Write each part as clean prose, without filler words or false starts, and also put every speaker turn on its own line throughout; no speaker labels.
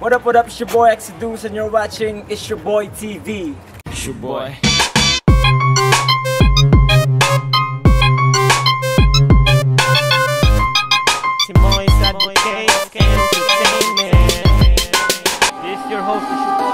What up, it's your boy Exodus and you're watching It's Your Boy TV. It's your boy.
Timoy's Advocates Entertainment. This is your host, It's Your Boy.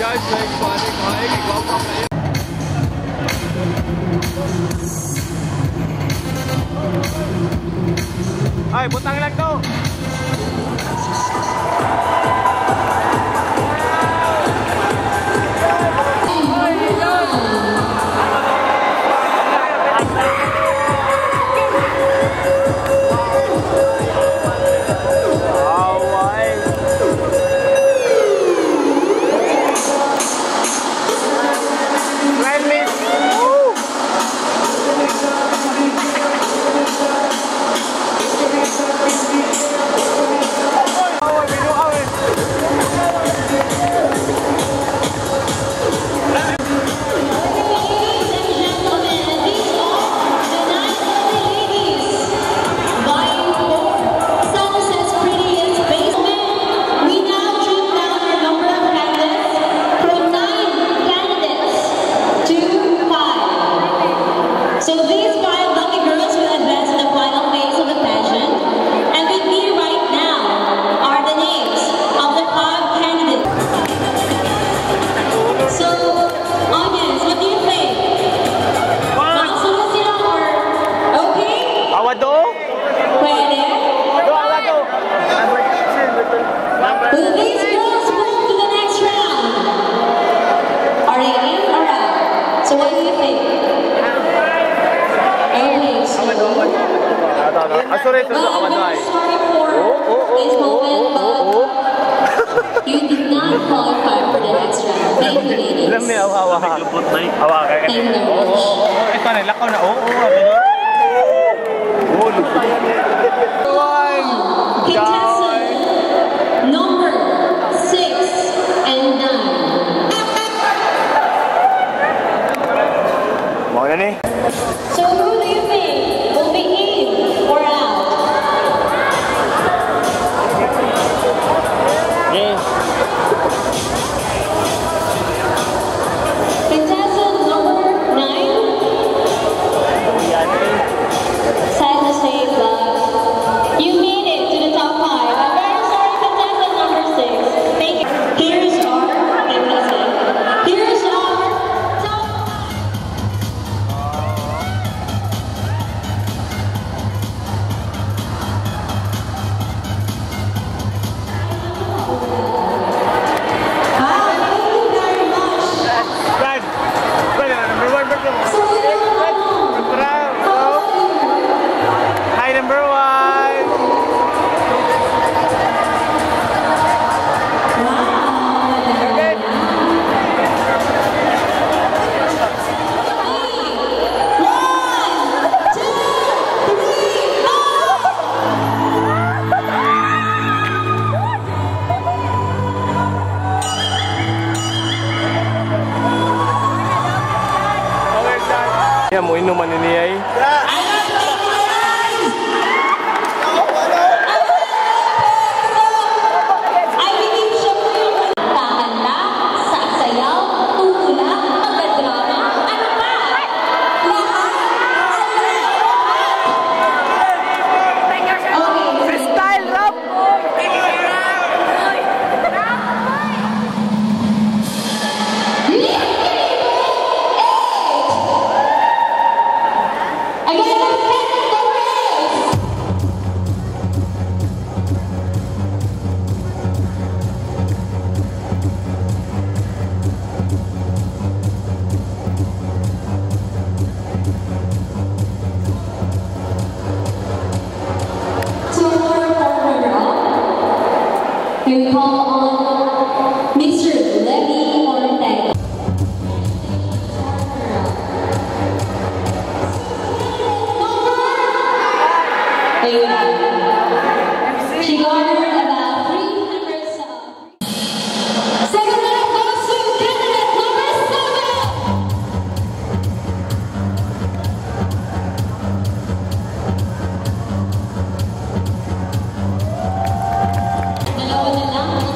guys, like, welcome kayo. Ay, butang lang to. Sorry,
sorry for this moment, but you did not qualify for the next round. Thank you, ladies.
Alam niya, hawa.
Thank you very much.
Ito na, lakaw na.
Contestant number 6 and 9.
Mau na ni.
So who do you think will be in or out? Contestant number 9. Sad to say, but you made it to the top 5. I'm very sorry, contestant number 6. Thank you. Here's our top 5.
Ya, mau inuman ini ay. We call on Mr. Levy Ortega. She garnered about 300 subs. Second round goes to candidate number 7. Dalawa na lang ang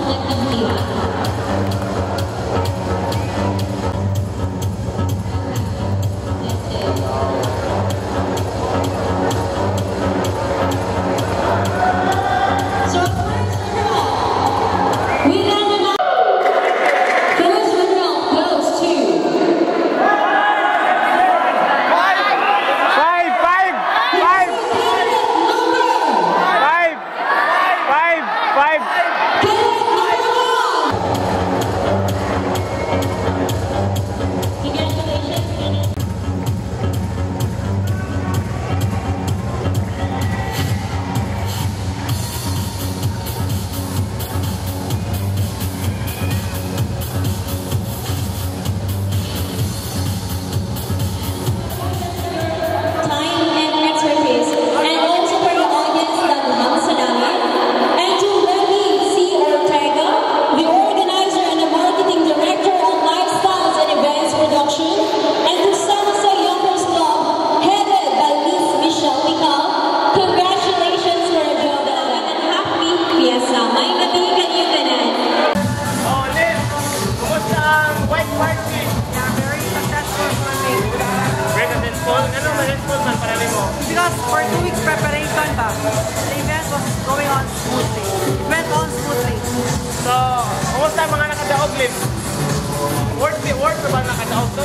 Lynn. Worth ba nakadaog to?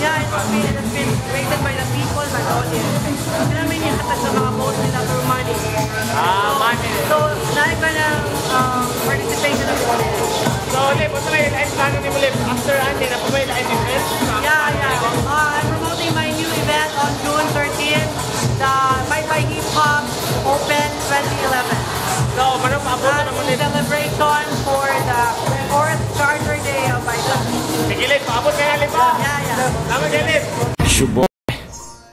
Yeah, it has been rated by the people, by the audience. Sila may nihatag sa mga votes nila through money.
Money.
So, naik ba ng participation ng audience?
So, Lip, what's may live plano ni mo, Lip? After Andy, na pa may live event?
Yeah. I'm promoting my new event on June 13th, the Bye Bye Hip Hop Open 2011.
So, paano paabot na mo, Lip?
Celebration for the 4th Charter Day of Bye Bye.
Sige, Lip, paabot ka na, Lip, ha?
Yeah.
Tama ka, Lip.
It's your boy